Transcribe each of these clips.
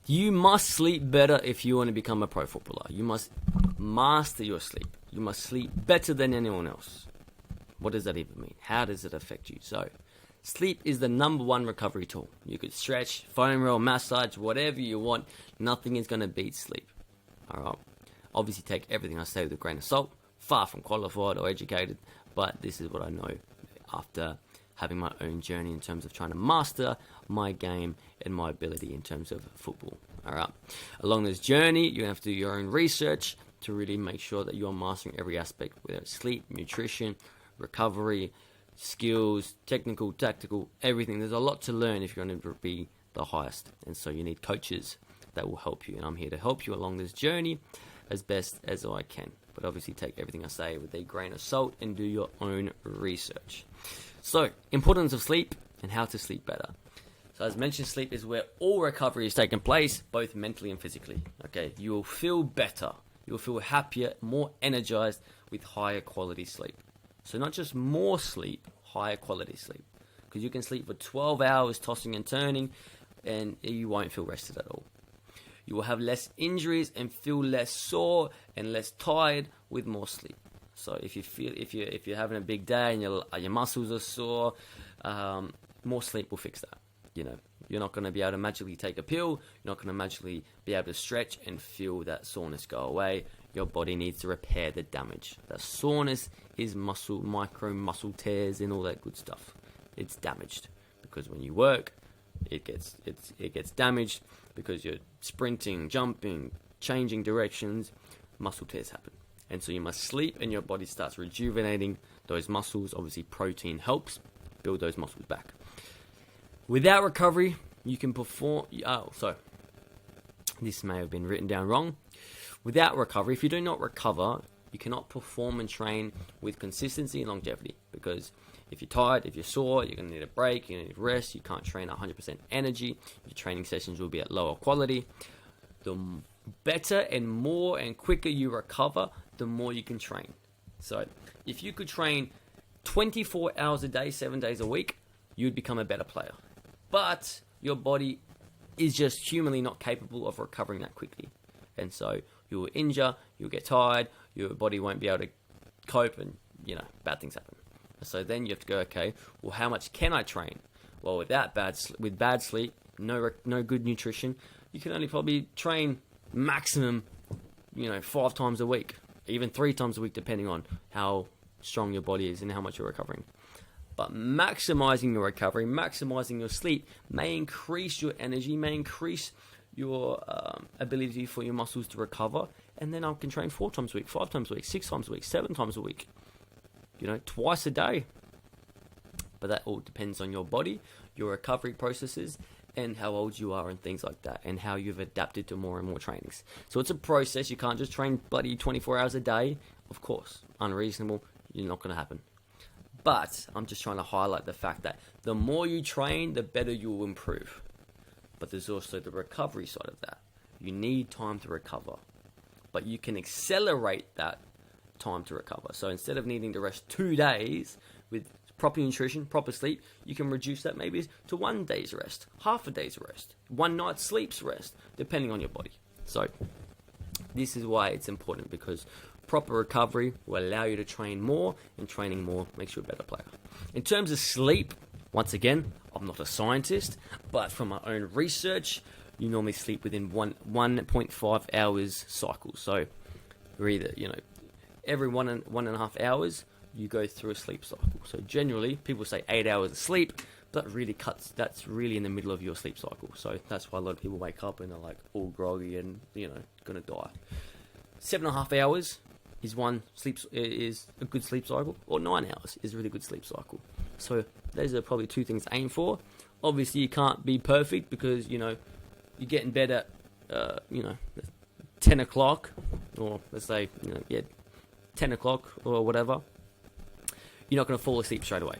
You must sleep better if you want to become a pro footballer. You must master your sleep. You must sleep better than anyone else. What does that even mean? How does it affect you? So, sleep is the number one recovery tool. You could stretch, foam roll, massage, whatever you want. Nothing is going to beat sleep. Alright? Obviously take everything I say with a grain of salt. Far from qualified or educated. But this is what I know after having my own journey in terms of trying to master my game and my ability in terms of football. Alright. Along this journey, you have to do your own research to really make sure that you are mastering every aspect, whether it's sleep, nutrition, recovery, skills, technical, tactical, everything. There's a lot to learn if you're going to be the highest. And so you need coaches that will help you. And I'm here to help you along this journey as best as I can. But obviously take everything I say with a grain of salt and do your own research. So, importance of sleep and how to sleep better. So as mentioned, sleep is where all recovery is taking place, both mentally and physically. Okay, you will feel better. You'll feel happier, more energized with higher quality sleep. So not just more sleep, higher quality sleep. Because you can sleep for 12 hours tossing and turning and you won't feel rested at all. You will have less injuries and feel less sore and less tired with more sleep. So if you're having a big day and your muscles are sore, more sleep will fix that. You know, you're not going to be able to magically take a pill. You're not going to magically be able to stretch and feel that soreness go away. Your body needs to repair the damage. That soreness is micro muscle tears and all that good stuff. It's damaged because when you work, it gets damaged because you're sprinting, jumping, changing directions. Muscle tears happen. And so you must sleep and your body starts rejuvenating those muscles. Obviously, protein helps build those muscles back. Without recovery, you can perform... this may have been written down wrong. Without recovery, if you do not recover, you cannot perform and train with consistency and longevity. Because if you're tired, if you're sore, you're going to need a break, you're going to need rest, you can't train 100% energy. Your training sessions will be at lower quality. The better and more and quicker you recover, the more you can train. So if you could train 24 hours a day, 7 days a week, you'd become a better player. But your body is just humanly not capable of recovering that quickly. And so you'll injure, you'll get tired, your body won't be able to cope and, bad things happen. So then you have to go, okay, well, how much can I train? Well, with bad sleep, no good nutrition, you can only probably train maximum, 5 times a week, even 3 times a week, depending on how strong your body is and how much you're recovering. But maximizing your recovery, maximizing your sleep may increase your energy, may increase your ability for your muscles to recover. And then I can train 4 times a week, 5 times a week, 6 times a week, 7 times a week, twice a day. But that all depends on your body, your recovery processes, and how old you are and things like that, and how you've adapted to more and more trainings. So it's a process. You can't just train bloody 24 hours a day. Of course, unreasonable, you're not going to happen. But I'm just trying to highlight the fact that the more you train, the better you will improve. But there's also the recovery side of that. You need time to recover. But you can accelerate that time to recover. So instead of needing to rest 2 days with proper nutrition, proper sleep, you can reduce that maybe to 1 day's rest, half a day's rest, 1 night's sleep's rest, depending on your body. So this is why it's important, because proper recovery will allow you to train more, and training more makes you a better player. In terms of sleep, once again, I'm not a scientist, but from my own research, you normally sleep within 1.5 hours cycle. So you're either, every 1.5 hours, you go through a sleep cycle. So generally, people say 8 hours of sleep, but that's really in the middle of your sleep cycle. So that's why a lot of people wake up and they're like all groggy and, gonna die. 7.5 hours is a good sleep cycle, or 9 hours is a really good sleep cycle. So those are probably 2 things to aim for. Obviously, you can't be perfect because, you get in bed at, 10 o'clock, or let's say, 10 o'clock or whatever. You're not going to fall asleep straight away.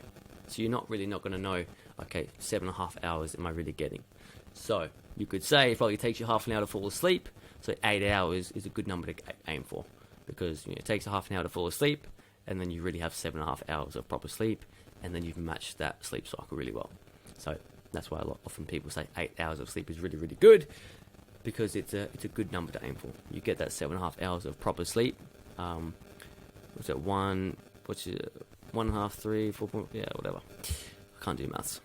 So you're not going to know, okay, 7.5 hours am I really getting? So you could say it probably takes you half an hour to fall asleep. So 8 hours is a good number to aim for, because it takes a half an hour to fall asleep, and then you really have 7.5 hours of proper sleep, and then you've matched that sleep cycle really well. So that's why often people say 8 hours of sleep is really, really good. because it's a good number to aim for. You get that 7.5 hours of proper sleep. What's it, 1.5, 3, 4, yeah, whatever. I can't do maths.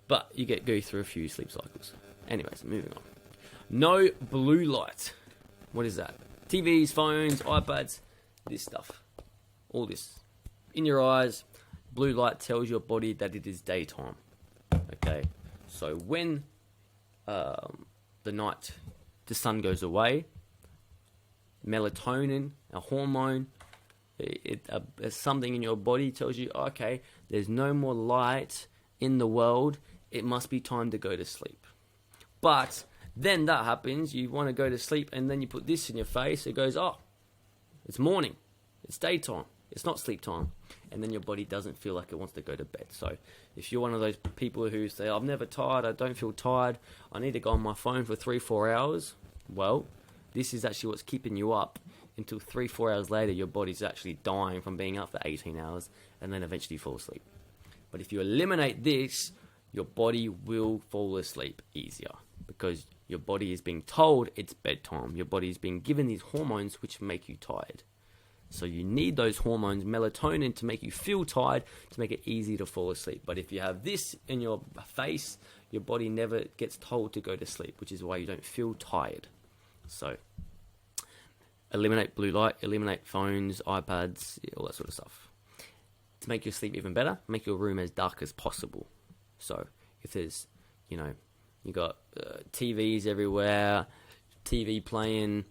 But you go through a few sleep cycles. Anyways, moving on. No blue light. What is that? TVs, phones, iPads, this stuff. All this. In your eyes, blue light tells your body that it is daytime. Okay? So when the sun goes away, melatonin, a hormone, something in your body tells you, okay, there's no more light in the world, it must be time to go to sleep. But then that happens, you want to go to sleep, and then you put this in your face, it goes, oh, it's morning, it's daytime, it's not sleep time, and then your body doesn't feel like it wants to go to bed. So if you're one of those people who say, I'm never tired, I don't feel tired, I need to go on my phone for 3-4 hours, well, this is actually what's keeping you up until 3-4 hours later. Your body's actually dying from being up for 18 hours and then eventually fall asleep. But if you eliminate this, your body will fall asleep easier because your body is being told it's bedtime. Your body is being given these hormones which make you tired. So you need those hormones, melatonin, to make you feel tired, to make it easy to fall asleep. But if you have this in your face, your body never gets told to go to sleep, which is why you don't feel tired. So eliminate blue light, eliminate phones, iPads, all that sort of stuff. To make your sleep even better, make your room as dark as possible. So if there's, you got TVs everywhere, TV playing,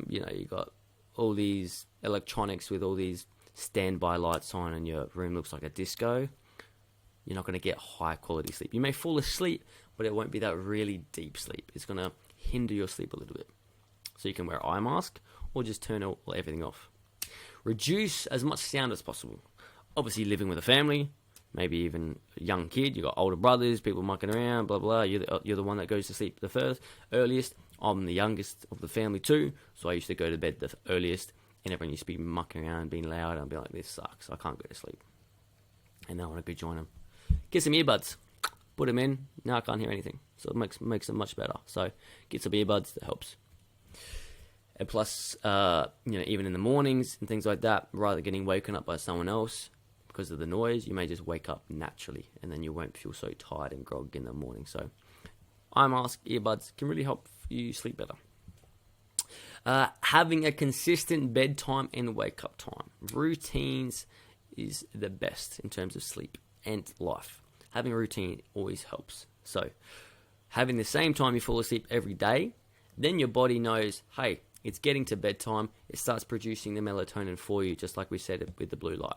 you got all these electronics with all these standby lights on and your room looks like a disco, you're not going to get high quality sleep. You may fall asleep, but it won't be that really deep sleep. It's going to hinder your sleep a little bit. So you can wear eye mask or just turn everything off. Reduce as much sound as possible. Obviously living with a family, maybe even a young kid, you got older brothers, people mucking around, blah, blah, you're the one that goes to sleep the earliest. I'm the youngest of the family too, so I used to go to bed the earliest, and everyone used to be mucking around, being loud, and I'd be like, this sucks, I can't go to sleep. And now I want to go join them. Get some earbuds, put them in, now I can't hear anything, so it makes it much better. So get some earbuds, that helps. And plus, even in the mornings and things like that, rather than getting woken up by someone else because of the noise, you may just wake up naturally, and then you won't feel so tired and groggy in the morning. So eye mask, earbuds can really help you sleep better. Having a consistent bedtime and wake up time. Routines is the best in terms of sleep and life. Having a routine always helps. So having the same time you fall asleep every day, then your body knows, hey, it's getting to bedtime. It starts producing the melatonin for you, just like we said with the blue light.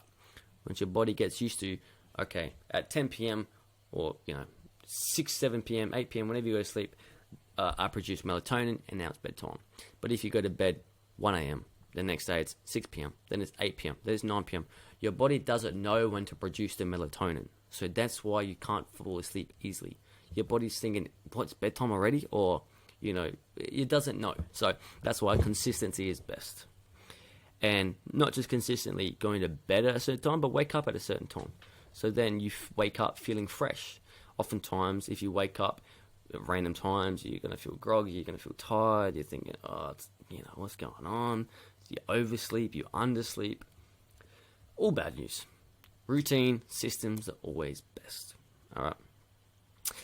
Once your body gets used to, okay, at 10 p.m. or 6, 7 p.m., 8 p.m., whenever you go to sleep, I produce melatonin, and now it's bedtime. But if you go to bed 1 a.m., the next day it's 6 p.m., then it's 8 p.m., then it's 9 p.m., your body doesn't know when to produce the melatonin. So that's why you can't fall asleep easily. Your body's thinking, what, it's bedtime already? Or, it doesn't know. So that's why consistency is best. And not just consistently going to bed at a certain time, but wake up at a certain time. So then you wake up feeling fresh. Oftentimes, if you wake up at random times, you're going to feel groggy, you're going to feel tired, you're thinking, what's going on? You oversleep, you undersleep. All bad news. Routine, systems are always best. All right.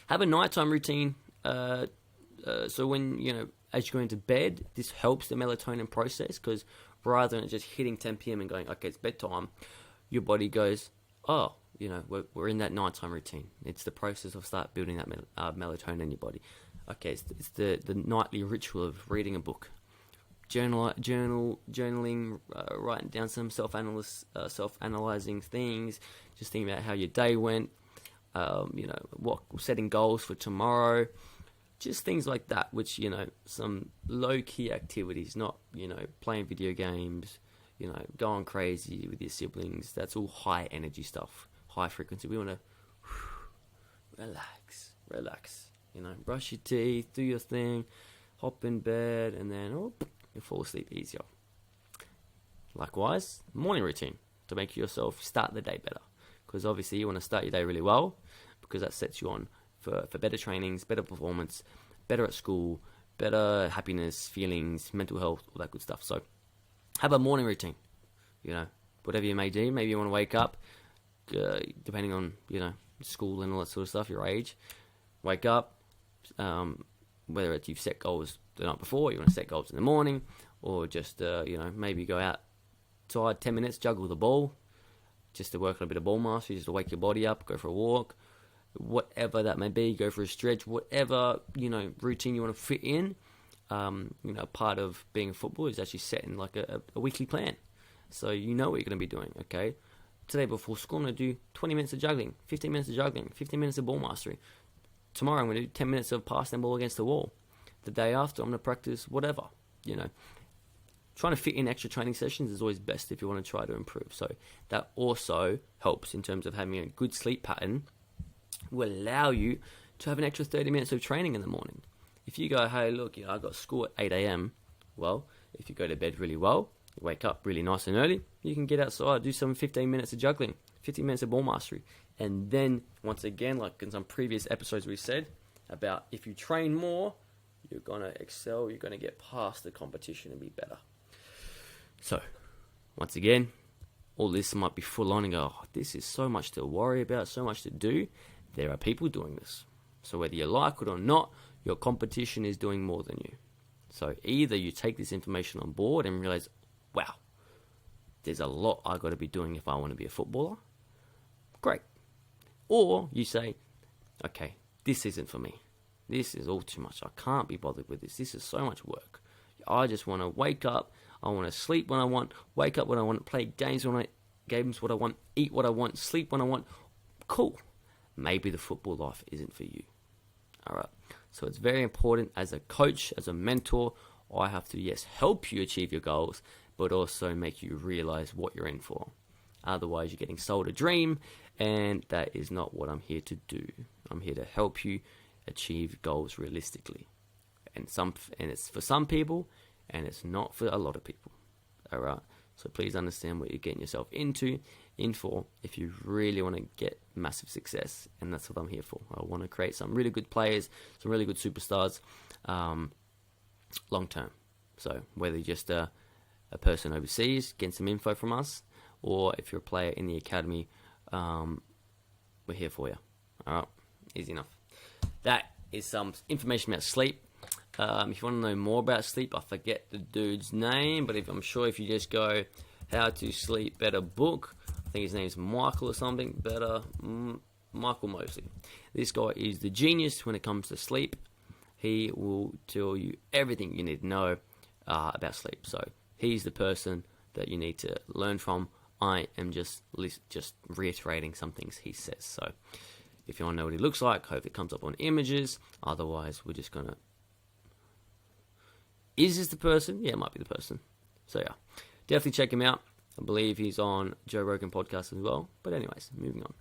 Have a nighttime routine. So when, as you go into bed, this helps the melatonin process, because rather than just hitting 10 p.m. and going, okay, it's bedtime, your body goes, oh, we're in that nighttime routine. It's the process of start building that melatonin in your body. Okay, it's the nightly ritual of reading a book, journaling, writing down some self-analyzing things, just thinking about how your day went, setting goals for tomorrow, just things like that, which, some low-key activities, not, playing video games, going crazy with your siblings. That's all high-energy stuff, high frequency. We want to relax, brush your teeth, do your thing, hop in bed, and then, you fall asleep easier. Likewise, morning routine to make yourself start the day better, because obviously you want to start your day really well, because that sets you on for better trainings, better performance, better at school, better happiness, feelings, mental health, all that good stuff. So have a morning routine, whatever you may do. Maybe you want to wake up, depending on, school and all that sort of stuff, your age. Wake up, whether it's you've set goals the night before, you want to set goals in the morning, or just, maybe go outside 10 minutes, juggle the ball, just to work on a bit of ball mastery, just to wake your body up, go for a walk, whatever that may be, go for a stretch, whatever, routine you want to fit in. Part of being a footballer is actually setting like a weekly plan. So you know what you're going to be doing, okay? Today before school, I'm going to do 20 minutes of juggling, 15 minutes of juggling, 15 minutes of ball mastery. Tomorrow, I'm going to do 10 minutes of passing the ball against the wall. The day after, I'm going to practice whatever, Trying to fit in extra training sessions is always best if you want to try to improve. So that also helps in terms of having a good sleep pattern. Will allow you to have an extra 30 minutes of training in the morning. If you go, hey, look, I've got school at 8 a.m. Well, if you go to bed really well, you wake up really nice and early, you can get outside, do some 15 minutes of juggling, 15 minutes of ball mastery. And then, once again, like in some previous episodes we said, about if you train more, you're going to excel, you're going to get past the competition and be better. So, once again, all this might be full on and go, this is so much to worry about, so much to do. There are people doing this. So whether you like it or not, your competition is doing more than you. So either you take this information on board and realize, wow, there's a lot I got to be doing if I want to be a footballer. Great. Or you say, okay, this isn't for me. This is all too much. I can't be bothered with this. This is so much work. I just want to wake up. I want to sleep when I want, wake up when I want, play games when I what I want, eat what I want, sleep when I want. Cool. Maybe the football life isn't for you. All right. So it's very important as a coach, as a mentor, I have to, yes, help you achieve your goals, but also make you realize what you're in for. Otherwise, you're getting sold a dream, and that is not what I'm here to do. I'm here to help you achieve goals realistically. And it's for some people, and it's not for a lot of people. All right. So please understand what you're getting yourself in for if you really want to get massive success. And that's what I'm here for. I want to create some really good players, some really good superstars, long term. So whether you're just a person overseas, getting some info from us, or if you're a player in the academy, we're here for you. All right. Easy enough. That is some information about sleep. If you want to know more about sleep, I forget the dude's name, but I'm sure if you just go How to Sleep Better book, I think his name's Michael or something, Michael Mosley. This guy is the genius when it comes to sleep. He will tell you everything you need to know about sleep. So he's the person that you need to learn from. I am just reiterating some things he says. So if you want to know what he looks like, hope it comes up on images. Otherwise, we're just going to... Is this the person? Yeah, it might be the person. So yeah, definitely check him out. I believe he's on Joe Rogan podcast as well. But anyways, moving on.